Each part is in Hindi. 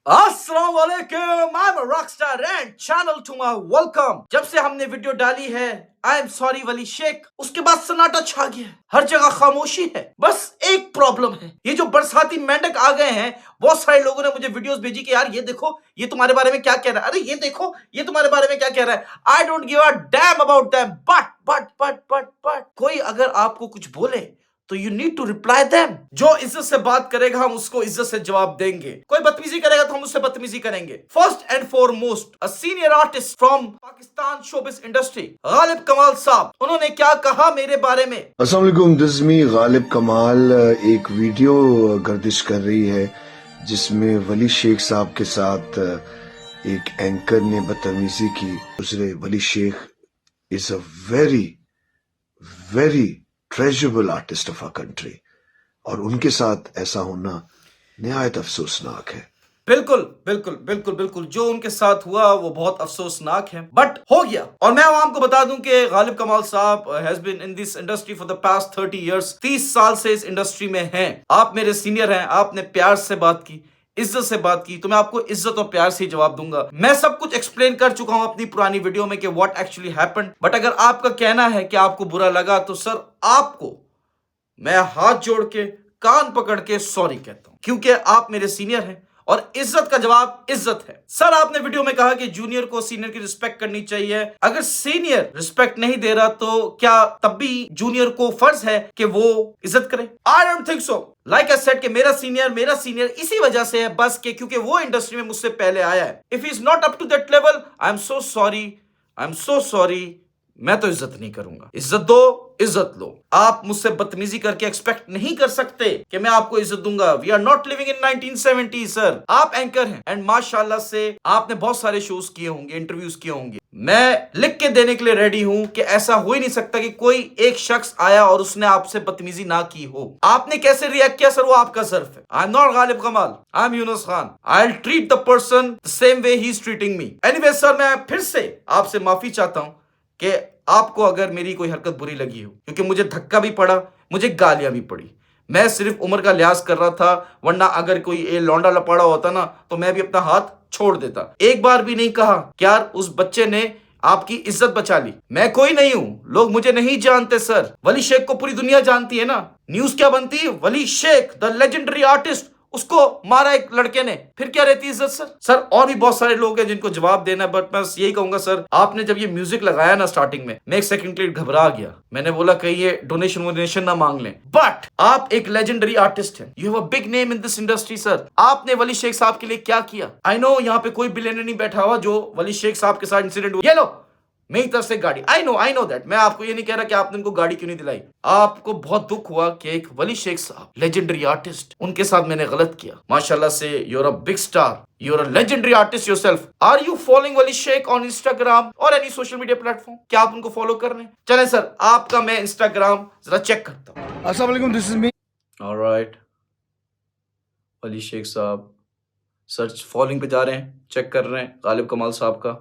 अस्सलाम वालेकुम, I am a rockstar and channel to my welcome. जब से हमने वीडियो डाली है I am sorry Wali Sheikh, उसके बाद सन्नाटा छा गया है, हर जगह खामोशी है। बस एक प्रॉब्लम है, ये जो बरसाती मेंढक आ गए हैं, बहुत सारे लोगों ने मुझे वीडियोस भेजी कि यार ये देखो ये तुम्हारे बारे में क्या कह रहा है, अरे ये देखो ये तुम्हारे बारे में क्या कह रहा है। I don't give a damn about them, but कोई अगर आपको कुछ बोले तो you need to reply them. जो इज्जत से बात करेगा हम उसको इज्जत से जवाब देंगे, कोई बदतमीजी करेगा तो हम उससे बदतमीजी करेंगे। First and foremost a senior artist from Pakistan showbiz industry Ghalib Kamal साहब, उन्होंने क्या कहा मेरे बारे में। अस्सलाम वालेकुम, दिस इज मी गालिब कमाल। एक वीडियो गर्दिश कर रही है जिसमें वली शेख साहब के साथ एक एंकर ने बदतमीजी की। दूसरे Wali Sheikh is a very very treasurable artist of our country और उनके साथ ऐसा होना निहायत अफसोसनाक है। बिल्कुल बिल्कुल बिल्कुल बिल्कुल, जो उनके साथ हुआ वो बहुत अफसोसनाक है, बट हो गया। और मैं आपको बता दूं कि Ghalib Kamal Sahab has been in this industry for the past 30 years. 30 साल से इस इंडस्ट्री में हैं। आप मेरे सीनियर हैं, आपने प्यार से बात की, इज्जत से बात की, तो मैं आपको इज्जत और प्यार से ही जवाब दूंगा। मैं सब कुछ एक्सप्लेन कर चुका हूं अपनी पुरानी वीडियो में कि व्हाट एक्चुअली हैपेंड। बट अगर आपका कहना है कि आपको बुरा लगा तो सर आपको मैं हाथ जोड़ के कान पकड़ के सॉरी कहता हूं, क्योंकि आप मेरे सीनियर हैं और इज्जत का जवाब इज्जत है। सर आपने वीडियो में कहा कि जूनियर को सीनियर की रिस्पेक्ट करनी चाहिए। अगर सीनियर रिस्पेक्ट नहीं दे रहा तो क्या तब भी जूनियर को फर्ज है कि वो इज्जत करे? I don't think so. Like I said कि मेरा सीनियर इसी वजह से है बस के क्योंकि वो इंडस्ट्री में मुझसे पहले आया है। If he is not up to that level I am so sorry, मैं तो इज्जत नहीं करूंगा। इज्जत दो, इज्जत लो। आप मुझसे बदतमीजी करके एक्सपेक्ट नहीं कर सकते कि मैं आपको इज्जत दूंगा। We are not living in 1970 sir. आप एंकर हैं एंड माशाल्लाह से आपने बहुत सारे शोज किए होंगे, इंटरव्यूज किए होंगे। मैं लिख के देने के लिए रेडी हूं कि ऐसा हो ही नहीं सकता कि कोई एक शख्स आया और उसने आपसे बदतमीजी ना की हो। आपने कैसे रिएक्ट किया सर वो आपका सर्फ है। आई एम नॉट गालिब कमाल, I am Yunus Khan. I will treat the person the same way he is treating me. Anyway sir, मैं फिर से आपसे माफी चाहता हूं कि आपको अगर मेरी कोई हरकत बुरी लगी हो, क्योंकि मुझे धक्का भी पड़ा, मुझे गालियां भी पड़ी। मैं सिर्फ उम्र का लिहाज कर रहा था, वरना अगर कोई ये लौंडा लपाड़ा होता ना तो मैं भी अपना हाथ छोड़ देता। एक बार भी नहीं कहा कि यार उस बच्चे ने आपकी इज्जत बचा ली। मैं कोई नहीं हूं, लोग मुझे नहीं जानते सर। वली शेख को पूरी दुनिया जानती है ना। न्यूज क्या बनती है, वली शेख द लेजेंडरी आर्टिस्ट, उसको मारा एक लड़के ने, फिर क्या रहती इज्जत सर। सर और भी बहुत सारे लोग हैं जिनको जवाब देना है, बट मैं यही कहूंगा सर, आपने जब ये म्यूजिक लगाया ना स्टार्टिंग में, मैं एक सेकंड के लिए घबरा गया। मैंने बोला कहीं ये डोनेशन ना मांग लें। बट आप एक लेजेंडरी आर्टिस्ट हैं, you have a big name in this industry sir. आपने वली शेख साहब के लिए क्या किया? आई नो यहाँ पे कोई बिलियनर नहीं बैठा हुआ जो वली शेख साहब के साथ इंसिडेंट हुआ। ये लो मेरी तरफ से गाड़ी। I know that. मैं आपको ये नहीं कह रहा कि आपने उनको गाड़ी क्यों नहीं दिलाई। आपको बहुत दुख हुआ कि एक वली शेख साहब लेजेंडरी आर्टिस्ट, उनके साथ मैंने गलत किया। माशाल्लाह से you are a big star, you are a legendary artist yourself. Are you following Wali Sheikh on Instagram और एनी सोशल मीडिया प्लेटफॉर्म? क्या आप उनको फॉलो कर रहे हैं? चलें सर, आपका मैं इंस्टाग्राम जरा चेक करता हूँ। अस्सलाम वालेकुम, दिस इज मी। ऑलराइट, वली शेख साहब सर्च फॉलोइंग पे जा रहे हैं, चेक कर रहे हैं गालिब कमाल साहब का।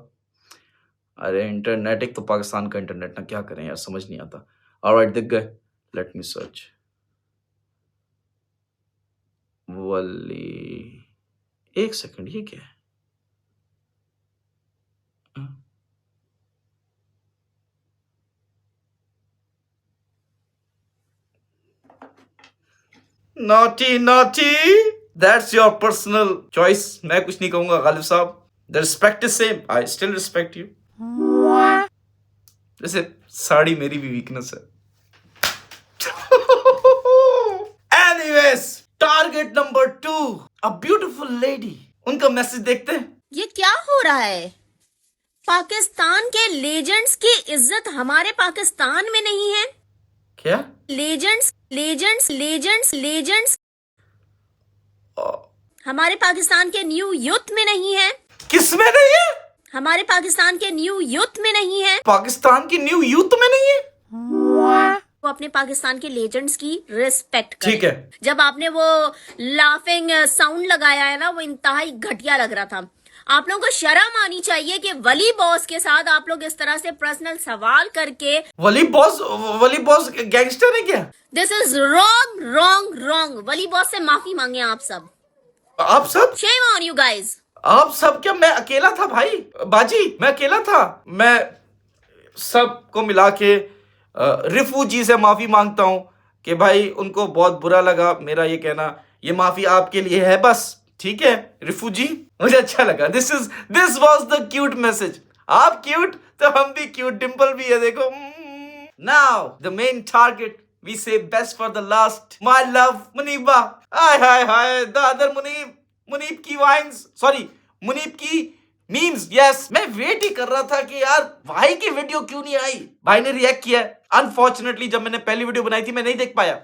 अरे इंटरनेट, एक तो पाकिस्तान का इंटरनेट ना, क्या करें यार, समझ नहीं आता। ऑलराइट, दिख गए। लेट मी सर्च वली। एक सेकंड, ये क्या है? Naughty that's your personal choice. मैं कुछ नहीं कहूंगा गालिब साहब। The respect is same, I still respect you. जैसे साड़ी मेरी भी वीकनेस है। Anyways, target number 2, a beautiful lady. उनका मैसेज देखते हैं। ये क्या हो रहा है? पाकिस्तान के लेजेंड्स की इज्जत हमारे पाकिस्तान में नहीं है। क्या लेजेंड्स हमारे पाकिस्तान के न्यू यूथ में नहीं है। किस में नहीं है? हमारे पाकिस्तान के न्यू यूथ में नहीं है। पाकिस्तान की न्यू यूथ में नहीं है। वो अपने पाकिस्तान के लेजेंड्स की रिस्पेक्ट करें। ठीक है। जब आपने वो लाफिंग साउंड लगाया है ना, वो इंतहाई घटिया लग रहा था। आप लोगों को शर्म आनी चाहिए कि वली बॉस के साथ आप लोग इस तरह से पर्सनल सवाल करके। वली बॉस गैंगस्टर है क्या? This is wrong. Wali boss से माफी मांगे आप सब। आप सब Shame on you guys. आप सब क्या? मैं अकेला था भाई, बाजी, मैं अकेला था। मैं सबको मिला के रिफूजी से माफी मांगता हूं कि भाई उनको बहुत बुरा लगा मेरा ये कहना। ये माफी आपके लिए है बस, ठीक है रिफूजी? मुझे अच्छा लगा। This was the cute message. आप क्यूट तो हम भी क्यूट, डिंपल भी है देखो। Now the main target, we say best for the last, my love Muniba. हाय हाय हाय, द अदर मुनीब, मुनीब की वाइन्स, सॉरी मुनीब की मीम्स। यस, मैं वेट ही कर रहा था कि यार भाई की वीडियो क्यों नहीं आई। भाई ने रिएक्ट किया। अनफॉर्चुनेटली जब मैंने पहली वीडियो बनाई थी मैं नहीं देख पाया,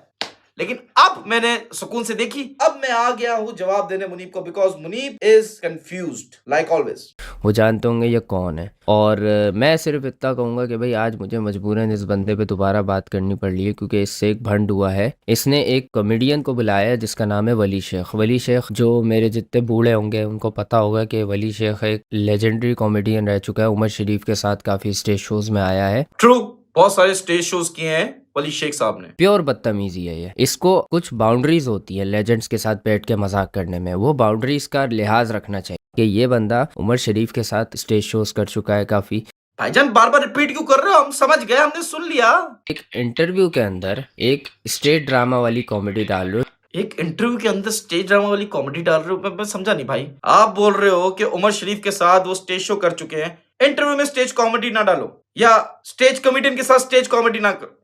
लेकिन अब मैंने सुकून से देखी। अब मैं आ गया हूं जवाब देने मुनीब को, because Munib is confused like always. वो जानते होंगे ये कौन है। और मैं सिर्फ इतना कहूँगा कि भाई आज मुझे मजबूरन इस बंदे पे दोबारा बात करनी पड़ रही है, क्योंकि इससे एक भंड हुआ है। इसने एक कॉमेडियन को बुलाया है जिसका नाम है वली शेख। वली शेख, जो मेरे जितने बूढ़े होंगे उनको पता होगा कि वली शेख एक लेजेंडरी कॉमेडियन रह चुका है। उमर शरीफ के साथ काफ़ी स्टेज शोज में आया है। ट्रू, बहुत सारे स्टेज शोज किए हैं वली शेख साहब ने। प्योर बदतमीजी है ये। इसको कुछ बाउंड्रीज होती है लेजेंड्स के साथ बैठ के मजाक करने में, वो बाउंड्रीज का लिहाज रखना चाहिए कि ये बंदा उमर शरीफ के साथ स्टेज शोज कर चुका है काफी। भाईजान बार बार रिपीट क्यों कर रहे हो? हम समझ गए, हमने सुन लिया। एक इंटरव्यू के अंदर एक स्टेज ड्रामा वाली कॉमेडी डाल रहे हो। एक इंटरव्यू के अंदर स्टेज ड्रामा वाली कॉमेडी डाल रहे हो? मैं समझा नहीं भाई। आप बोल रहे हो कि उमर शरीफ के साथ वो स्टेज शो कर चुके हैं, इंटरव्यू में स्टेज कॉमेडी ना डालो, या स्टेज कॉमेडियन के साथ स्टेज कॉमेडी ना करो।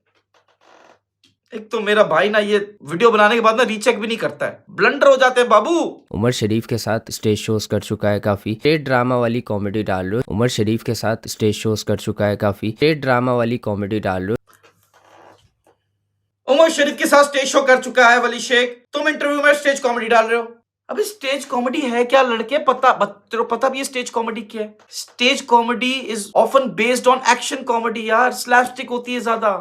एक तो मेरा भाई ना ये वीडियो बनाने के बाद ना रीचेक भी नहीं करता है, ब्लंडर हो जाते हैं बाबू। उमर शरीफ के साथ स्टेज शोज कर चुका है काफी। स्टेज ड्रामा वाली कॉमेडी डाल रहे हो। उमर शरीफ के साथ स्टेज शोज कर चुका है काफी। स्टेज ड्रामा वाली कॉमेडी डाल रहे हो। उमर शरीफ के साथ स्टेज शो कर चुका है वली शेख, तुम इंटरव्यू में स्टेज कॉमेडी डाल रहे हो। अभी स्टेज कॉमेडी है क्या लड़के? पता भी है स्टेज कॉमेडी क्या है? Stage comedy is often based on action comedy यार, स्लैपस्टिक होती है ज्यादा।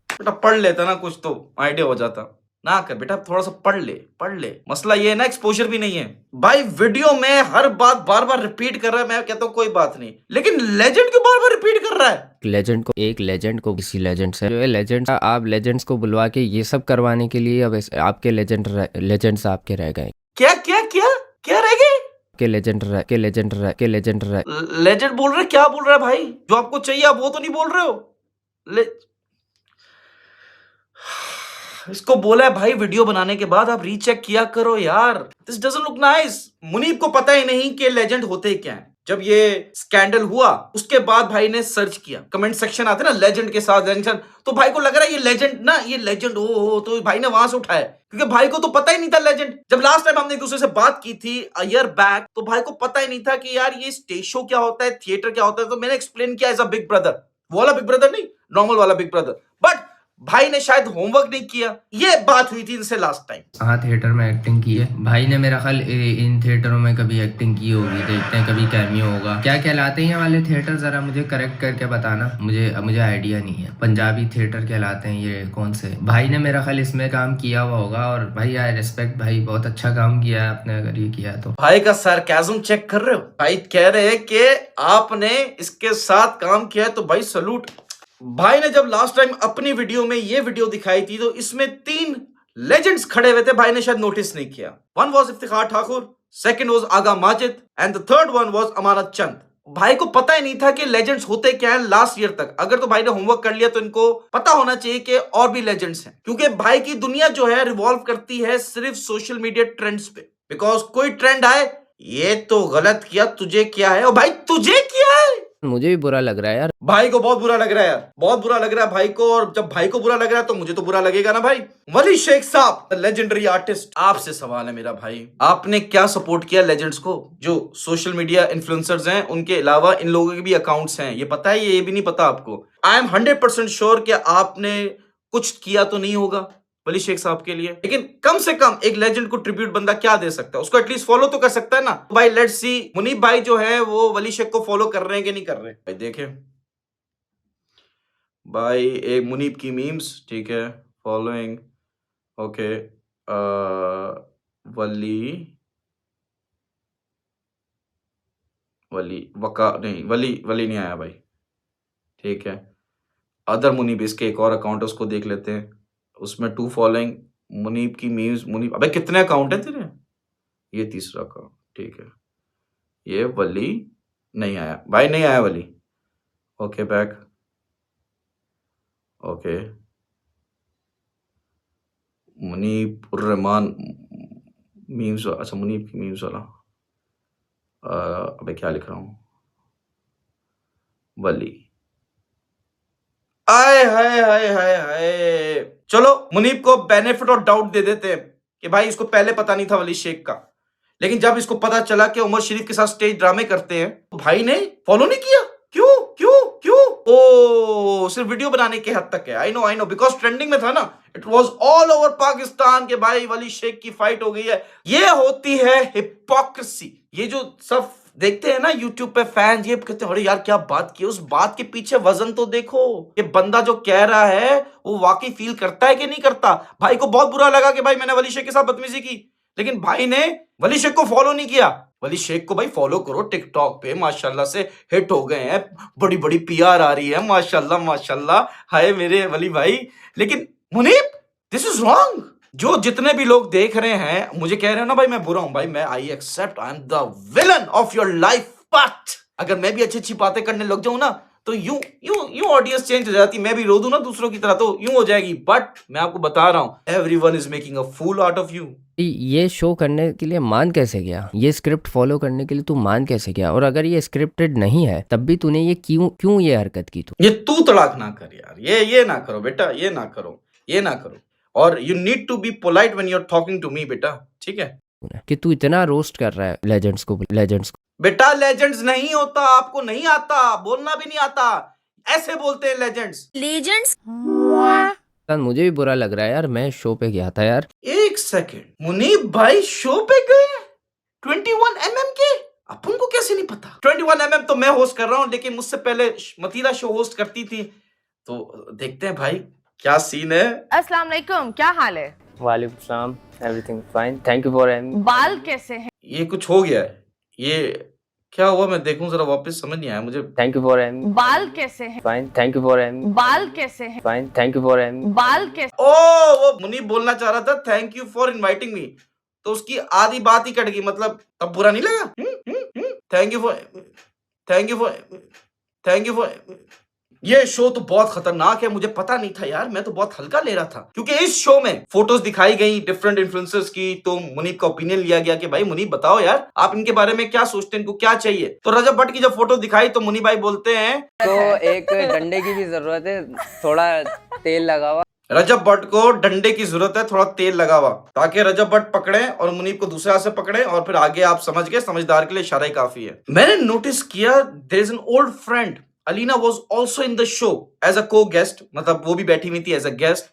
बेटा पढ़ लेता ना कुछ तो आइडिया हो जाता। ना कर बेटा, थोड़ा सा पढ़ ले। मसला ये है ना, एक्सपोजर भी नहीं है भाई। वीडियो में हर बात बार बार रिपीट कर रहा है, मैं कहता हूँ कोई बात नहीं, लेकिन लेजेंड को बार बार रिपीट कर रहा है। एक लेजेंड को किसी लेजेंड से, जो है लेजेंड, आप लेजेंड्स को बुलवा के ये सब करवाने के लिए अब आपके लेजेंड्स आपके रह गए। क्या क्या क्या क्या रह गए? के लेजेंड लेजेंड बोल रहे? क्या बोल रहा है भाई? जो आपको चाहिए आप वो तो नहीं बोल रहे हो। इसको बोला है भाई वीडियो बनाने के बाद आप रीचेक किया करो यार, this doesn't look nice. Munib को पता ही नहीं कि लेजेंड होते क्या हैं। जब ये स्कैंडल हुआ उसके बाद भाई ने सर्च किया, कमेंट सेक्शन आते ना लेजेंड के साथ लेजेंड, तो भाई को लग रहा है ये लेजेंड ना, ये लेजेंड हो, तो भाई ने वहां से उठाया, क्योंकि भाई को तो पता ही नहीं था लेजेंड। जब लास्ट टाइम हमने एक दूसरे से बात की थी अ ईयर बैक, तो भाई को पता ही नहीं था कि यार ये स्टेज शो क्या होता है, थिएटर क्या होता है। तो मैंने एक्सप्लेन किया एज अ बिग ब्रदर, वो वाला बिग ब्रदर नहीं, नॉर्मल वाला बिग ब्रदर। बट भाई ने शायद होमवर्क नहीं किया। ये बात हुई थी इनसे लास्ट टाइम। हाँ, थिएटर में एक्टिंग की है भाई ने, मेरा ख्याल इन थिएटरों में कभी एक्टिंग की होगी, देखते हैं कभी कैमियो होगा। क्या कहलाते हैं ये वाले थिएटर, जरा मुझे करेक्ट करके बताना, मुझे आइडिया नहीं है। पंजाबी थिएटर कहलाते हैं ये कौन से? भाई ने मेरा ख्याल इसमें काम किया हुआ होगा, और भाई आई रिस्पेक्ट भाई, बहुत अच्छा काम किया है आपने अगर ये किया तो। भाई का सरकाज़म चेक कर रहे हो? भाई कह रहे हैं कि आपने इसके साथ काम किया है, तो भाई सलूट। भाई ने जब लास्ट टाइम अपनी वीडियो में ये वीडियो दिखाई थी तो इसमें 3 लेजेंड्स खड़े हुए थे, भाई ने शायद नोटिस नहीं किया। One was Iftikhar Thakur, second was Agha Majid and the third one was Amanat Chand. भाई को पता ही नहीं था कि लेजेंड्स होते क्या हैं लास्ट ईयर तक। अगर तो भाई ने होमवर्क कर लिया तो इनको पता होना चाहिए कि और भी लेजेंड्स हैं, क्योंकि भाई की दुनिया जो है रिवॉल्व करती है सिर्फ सोशल मीडिया ट्रेंड्स पे। बिकॉज कोई ट्रेंड आए, ये तो गलत किया, तुझे क्या है? और भाई तुझे क्या है? मुझे भी बुरा लग रहा है यार, भाई को बहुत बुरा लग रहा है यार, बहुत बुरा लग रहा है भाई को। और जब भाई को बुरा लग रहा है तो मुझे तो बुरा लगेगा ना भाई। वली शेख साहब, लेजेंडरी आर्टिस्ट, आपसे सवाल है मेरा भाई, आपने क्या सपोर्ट किया लेजेंड्स को? जो सोशल मीडिया इन्फ्लुएंसर्स हैं उनके अलावा इन लोगों के भी अकाउंट्स हैं, ये पता है? ये भी नहीं पता आपको? आई एम 100% श्योर कि आपने कुछ किया तो नहीं होगा वली शेख साहब के लिए, लेकिन कम से कम एक लेजेंड को ट्रिब्यूट बंदा क्या दे सकता है? उसको एटलीस्ट फॉलो तो कर सकता है ना। तो भाई लेट्स सी मुनीब भाई जो है वो वली शेख को फॉलो कर रहे हैं कि नहीं कर रहे। भाई देखें भाई, एक मुनीब की मीम्स, ठीक है, फॉलोइंग, ओके, वली नहीं आया भाई, ठीक है। अदर मुनीब, इसके एक और अकाउंट है उसको देख लेते हैं, उसमें 2 फॉलोइंग मुनीब की मीम्स। मुनीब, अबे कितने अकाउंट है तेरे? ये तीसरा का, ठीक है। ये वली नहीं आया भाई, नहीं आया Wali. Okay back, okay. Munib ur Rehman memes, अच्छा मुनीब की मीम्स वाला। अबे क्या लिख रहा हूँ, वली। आय हाय हाय हाय हाय। चलो मुनीब को बेनिफिट ऑफ डाउट दे देते हैं कि भाई इसको पहले पता नहीं था वली शेख का, लेकिन जब इसको पता चला कि उमर शरीफ के साथ स्टेज ड्रामे करते हैं तो भाई ने फॉलो नहीं किया। क्यों क्यों क्यों? ओ सिर्फ वीडियो बनाने के हद तक है। आई नो बिकॉज ट्रेंडिंग में था ना, it was all over Pakistan के भाई वली शेख की फाइट हो गई है। ये होती है हिपोक्रेसी। ये जो सब देखते हैं ना यूट्यूब पे फैंस, ये कहते हैं अरे यार क्या बात की, उस बात के पीछे वजन तो देखो। ये बंदा जो कह रहा है वो वाकई फील करता है कि नहीं करता। भाई को बहुत बुरा लगा कि भाई मैंने वली शेख के साथ बदतमीजी की, लेकिन भाई ने वली शेख को फॉलो नहीं किया। वली शेख को भाई फॉलो करो, टिकटॉक पे माशाल्लाह से हिट हो गए हैं, बड़ी बड़ी पीआर आ रही है, माशाल्लाह माशाल्लाह, हाय मेरे वली भाई। लेकिन मुनीब, दिस इज रॉन्ग। जो जितने भी लोग देख रहे हैं मुझे कह रहे हैं ना भाई मैं बुरा हूं, भाई मैं I accept, I am the villain of your life, but अगर मैं भी अच्छी अच्छी बातें करने लग जाऊं ना तो यूं ऑडियंस चेंज हो जाती, मैं भी रो दूं ना दूसरों की तरह तो यूं हो जाएगी। बट मैं आपको बता रहा हूं, everyone is making a fool out of you. ये शो करने के लिए मान कैसे गया, ये स्क्रिप्ट फॉलो करने के लिए तू मान कैसे गया, और अगर ये स्क्रिप्टेड नहीं है तब भी तूने ये क्यों ये हरकत की? तू ये तू तड़ाक ना कर यार, ये ना करो बेटा, ये ना करो, ये ना करो। और you need to be polite when you are talking to me बेटा, ठीक है? कि तू इतना रोस्ट कर रहा है लेजेंड्स को बेटा लेजेंड्स नहीं होता, आपको नहीं आता, बोलना भी नहीं आता, ऐसे बोलते हैं लेजेंड्स। मुझे भी बुरा लग रहा है यार, मैं शो पे गया था यार। एक सेकेंड, मुनीब भाई शो पे गए 21mm के? अपन को कैसे नहीं पता? 21mm तो मैं होस्ट कर रहा हूँ, लेकिन मुझसे पहले मतीरा शो होस्ट करती थी, तो देखते हैं भाई क्या सीन है। अस्सलाम वालेकुम, क्या हाल है? वालेकुम सलाम, everything fine, thank you for having. बाल कैसे हैं? ये कुछ हो गया है, ये क्या हुआ मैं देखूं जरा वापस, समझ नहीं आया मुझे। Thank you for having. बाल कैसे हैं? Fine, thank you for having. बाल कैसे हैं? Fine, thank you for having. बाल कैसे? ओ वो मुनीब बोलना चाह रहा था thank you for inviting me, तो उसकी आधी बात ही कट गई, मतलब अब बुरा नहीं लगा? थैंक यू फॉर ये शो तो बहुत खतरनाक है, मुझे पता नहीं था यार, मैं तो बहुत हल्का ले रहा था, क्योंकि इस शो में फोटोज दिखाई गई डिफरेंट इन्फ्लुएंसर्स की, तो मुनीब का ओपिनियन लिया गया कि भाई मुनीब बताओ यार आप इनके बारे में क्या सोचते हैं, इनको क्या चाहिए। तो रजब भट्ट की जब फोटो दिखाई तो मुनीब भाई बोलते हैं तो एक डंडे की भी जरूरत है, थोड़ा तेल लगा हुआ। रजब भट्ट को डंडे की जरूरत है, थोड़ा तेल लगा हुआ, ताकि रजब भट्ट पकड़े और मुनीब को दूसरे हाथ से पकड़े, और फिर आगे आप समझ गए, समझदार के लिए इशारा ही काफी है। मैंने नोटिस किया there is an old friend, Alina was also in the show as a co-guest, मतलब वो भी बैठी हुई थी एज अ गेस्ट।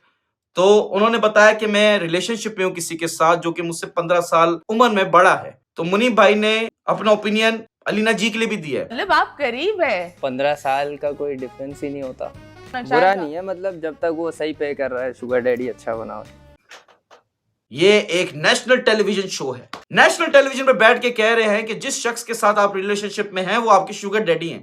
तो उन्होंने बताया कि मैं रिलेशनशिप में हूँ किसी के साथ जो कि मुझसे 15 साल उम्र में बड़ा है। तो मुनीब भाई ने अपना ओपिनियन अलीना जी के लिए भी दिया है। मतलब आप करीब है। 15 साल का कोई डिफरेंस ही नहीं होता, बुरा नहीं है, मतलब जब तक वो सही पे कर रहा है, शुगर डैडी अच्छा बना हो। ये एक नेशनल टेलीविजन शो है, नेशनल टेलीविजन पे बैठ के कह रहे हैं कि जिस शख्स के साथ आप रिलेशनशिप में हैं वो आपके शुगर डैडी हैं,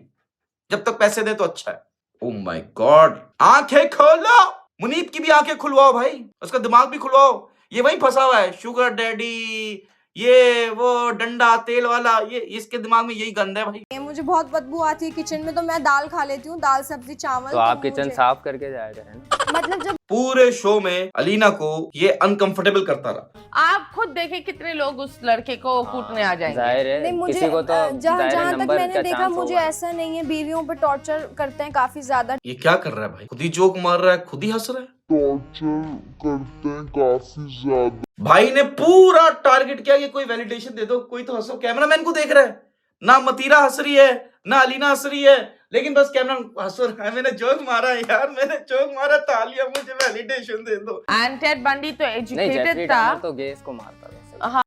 जब तक पैसे दे तो अच्छा है। ओह माय गॉड, आंखें खोलो, मुनीब की भी आंखें खुलवाओ भाई, उसका दिमाग भी खुलवाओ। ये वहीं फंसा हुआ है, शुगर डैडी, ये वो डंडा तेल वाला, ये इसके दिमाग में यही गंद है भाई। मुझे बहुत बदबू आती है किचन में, तो मैं दाल खा लेती हूँ, दाल सब्जी चावल। तो आप किचन साफ करके जाए थे ना? मतलब जब पूरे शो में अलीना को ये अनकंफर्टेबल करता रहा। आप खुद देखें कितने लोग उस लड़के को कूटने आ जाएंगे। जाहिर है नहीं, मुझे किसी को तो जहाँ तक नंबर मैंने का देखा, चांस मुझे होगा। ऐसा नहीं है, बीवियों पे टॉर्चर करते हैं काफी ज्यादा। ये क्या कर रहा है भाई, खुद ही जोक मार रहा है, खुद ही हंस रहा है। टॉर्चर करते हैं काफी ज्यादा। भाई ने पूरा टारगेट किया कि कोई वैलिडेशन दे दो, कोई तो हंसो। कैमरामैन को देख रहा है ना, मतीरा हंस रही है ना अलीना हंस रही है, लेकिन बस कैमरा हंसो रहा है। मैंने जोक मारा यार, मैंने जोक मारा, तालियां, मुझे वैलिडेशन दे दो। एंड टेड बंडी तो नहीं, जेफरी एजुकेटेड था। डहमर तो गेस को मारता था। हाँ,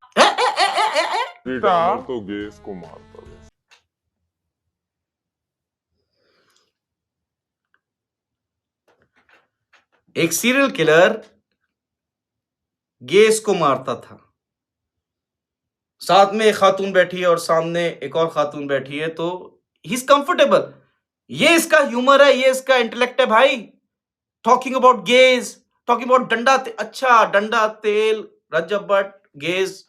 तो गैस को मारता है। एक सीरियल किलर गेस को मारता था, साथ में एक खातून बैठी है और सामने एक और खातून बैठी है, तो ही इज कंफर्टेबल। ये इसका ह्यूमर है, ये इसका इंटेलेक्ट है भाई। Talking about gauge, talking about डंडा अच्छा डंडा तेल, रजब भट्ट गेज।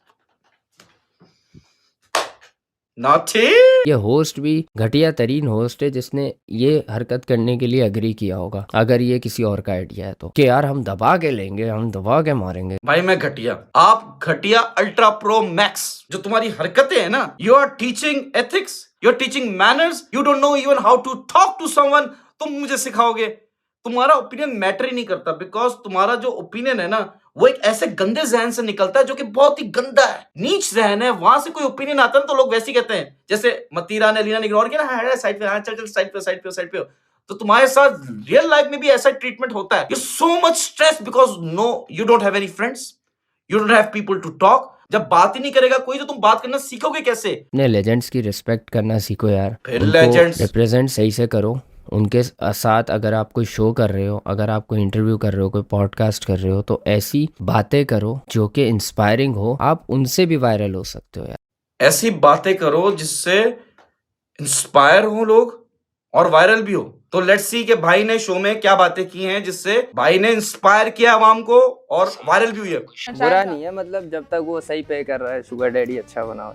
नॉटी। ये होस्ट भी घटिया तरीन होस्ट है जिसने ये हरकत करने के लिए अग्री किया होगा, अगर ये किसी और का आइडिया है तो, कि यार हम दबा के लेंगे, हम दबा के मारेंगे। भाई मैं घटिया, आप घटिया अल्ट्रा प्रो मैक्स। जो तुम्हारी हरकतें हैं ना, you are teaching ethics, you are teaching manners, you don't know even how to talk to someone. तुम मुझे सिखाओगे? तुम्हारा ओपिनियन मैटर ही नहीं करता, बिकॉज तुम्हारा जो ओपिनियन है ना, वो एक ऐसे गंदे जहन से निकलता है जो कि बहुत ही गंदा है, नीच जहन है। वहां से कोई ओपिनियन आता है ना तो लोग वैसे ही कहते हैं, जैसे मतीरा ने लीना ने इग्नोर किया ना, साइड पे, हाँ चल चल साइड पे साइड पे साइड पे। तो तुम्हारे साथ रियल लाइफ में भी ऐसा ट्रीटमेंट होता है। You so much stress because no you don't have any friends, you don't have people to talk. जब बात ही नहीं करेगा कोई तो तुम बात करना सीखोगे कैसे? अपने लेजेंड्स की रिस्पेक्ट करना सीखो यार, फिर legends। रिप्रेजेंट सही से करो उनके साथ। अगर आप कोई शो कर रहे हो, अगर आप कोई इंटरव्यू कर रहे हो, कोई पॉडकास्ट कर रहे हो, तो ऐसी बातें करो जो कि इंस्पायरिंग हो, आप उनसे भी वायरल हो सकते हो यार। ऐसी बातें करो जिससे इंस्पायर हो लोग और वायरल भी हो। तो लेट्स सी कि भाई ने शो में क्या बातें की हैं जिससे भाई ने इंस्पायर किया आवाम को और वायरल भी हुई है। बुरा नहीं है, मतलब जब तक वो सही पे कर रहा है, शुगर डैडी अच्छा बना हो।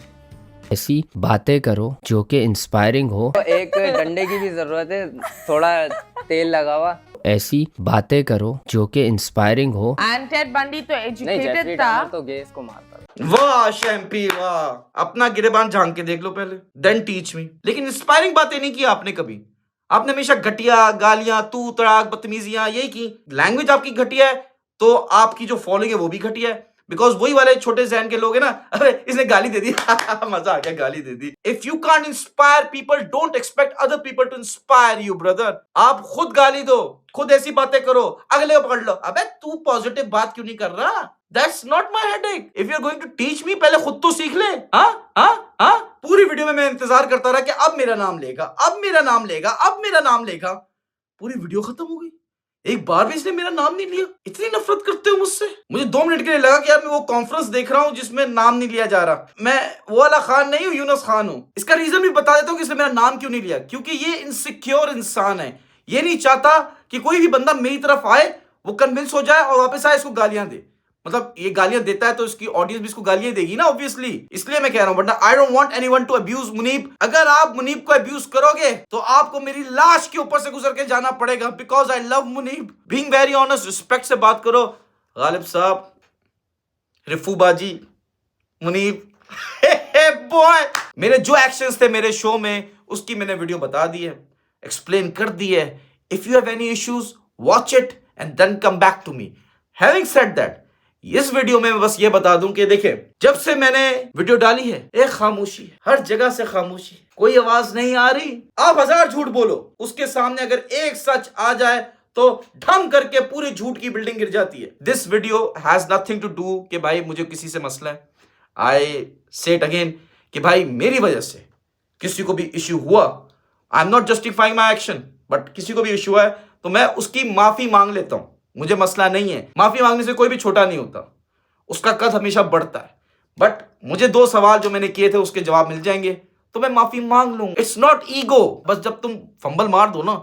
ऐसी बातें करो जो कि इंस्पायरिंग हो, तो एक डंडे की भी जरूरत है, थोड़ा तेल लगा हुआ। ऐसी बातें करो जो कि इंस्पायरिंग हो। एंड टेड बंडी तो नहीं, एजुकेटेड जेफरी था। डहर तो गैस को मारता था। वाह शैम्पी वाह, अपना गिरेबान झांक के देख लो पहले, देन टीच मी। लेकिन इंस्पायरिंग बातें नहीं की आपने कभी। आपने हमेशा घटिया गालियां, तू तड़ाक, बदतमीजियां यही की। लैंग्वेज आपकी घटिया है तो आपकी जो फॉलोइंग है वो भी घटिया है, बिकॉज वही वाले छोटे जहन के लोग हैं ना, अरे इसने गाली दे दी मजा आ गया, गाली दे दी। If you can't inspire people, don't expect other people to inspire you brother. आप खुद गाली दो, खुद ऐसी बातें करो, अगले को पकड़ लो, अबे तू पॉजिटिव बात क्यों नहीं कर रहा? That's not my headache. If you are going to teach me, पहले खुद तो सीख ले। हाँ पूरी वीडियो में मैं इंतजार करता रहा कि अब मेरा नाम लेगा, अब मेरा नाम लेगा, अब मेरा नाम लेगा। पूरी वीडियो खत्म हो गई, एक बार भी इसने मेरा नाम नहीं लिया। इतनी नफरत करते हो मुझसे? मुझे 2 मिनट के लिए लगा कि यार मैं वो कॉन्फ्रेंस देख रहा हूं जिसमें नाम नहीं लिया जा रहा। मैं वो वाला खान नहीं हूं, यूनुस खान हूं। इसका रीजन भी बता देता हूं कि इसने मेरा नाम क्यों नहीं लिया। क्योंकि ये इनसिक्योर इंसान है, ये नहीं चाहता कि कोई भी बंदा मेरी तरफ आए, वो कन्विंस हो जाए और वापस आए इसको गालियां दे। मतलब ये गालियां देता है तो इसकी ऑडियंस भी इसको गालियां देगी ना ऑब्वियसली, इसलिए मैं कह रहा हूं। But I don't want anyone to abuse Munib. अगर आप मुनीब को अब्यूज करोगे तो आपको मेरी लाश के ऊपर से गुजर के जाना पड़ेगा, because I love Munib. Being very honest, respect से बात करो। गालिब साहब, रिफू बाजी, मुनीब बॉय, मेरे जो एक्शंस थे मेरे शो में उसकी मैंने वीडियो बता दी है, एक्सप्लेन कर दी है। If you have any issues, watch it and then come back to me. Having said that, इस वीडियो में मैं बस ये बता दूं कि देखिए, जब से मैंने वीडियो डाली है एक खामोशी है, हर जगह से खामोशी, कोई आवाज नहीं आ रही। आप 1000 झूठ बोलो, उसके सामने अगर एक सच आ जाए तो ढम करके पूरी झूठ की बिल्डिंग गिर जाती है। This video has nothing to do कि भाई मुझे किसी से मसला है। आई से इट अगेन कि भाई मेरी वजह से किसी को भी इश्यू हुआ, I am not justifying my action, but किसी को भी इश्यू है तो मैं उसकी माफी मांग लेता हूं, मुझे मसला नहीं है। माफी मांगने से कोई भी छोटा नहीं होता, उसका कद हमेशा बढ़ता है। बट मुझे 2 सवाल जो मैंने किए थे उसके जवाब मिल जाएंगे तो मैं माफी मांग लूंगा। It's not ego. बस जब तुम फंबल मार दो ना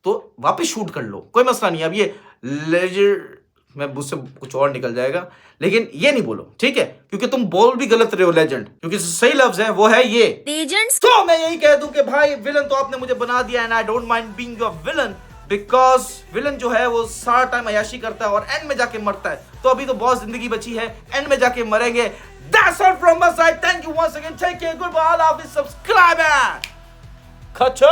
तो वापस शूट कर लो, कोई मसला नहीं। अब ये मैं मुझसे कुछ और निकल जाएगा, लेकिन ये नहीं बोलो, ठीक है? क्योंकि तुम बोल भी गलत रहे हो लेजेंड, क्योंकि सही लफ्ज है वो है ये लेजेंड्स। तो मैं यही कह दूं कि भाई विलन तो आपने मुझे बना दिया, and I don't mind being your villain, because villain जो है वो सारा टाइम अयाशी करता है और एंड में जाके मरता है। तो अभी तो बहुत जिंदगी बची है, एंड में जाके मरेंगे। That's all from my side. Thank you once again. Take care. Goodbye. Love is subscribe. Khacho.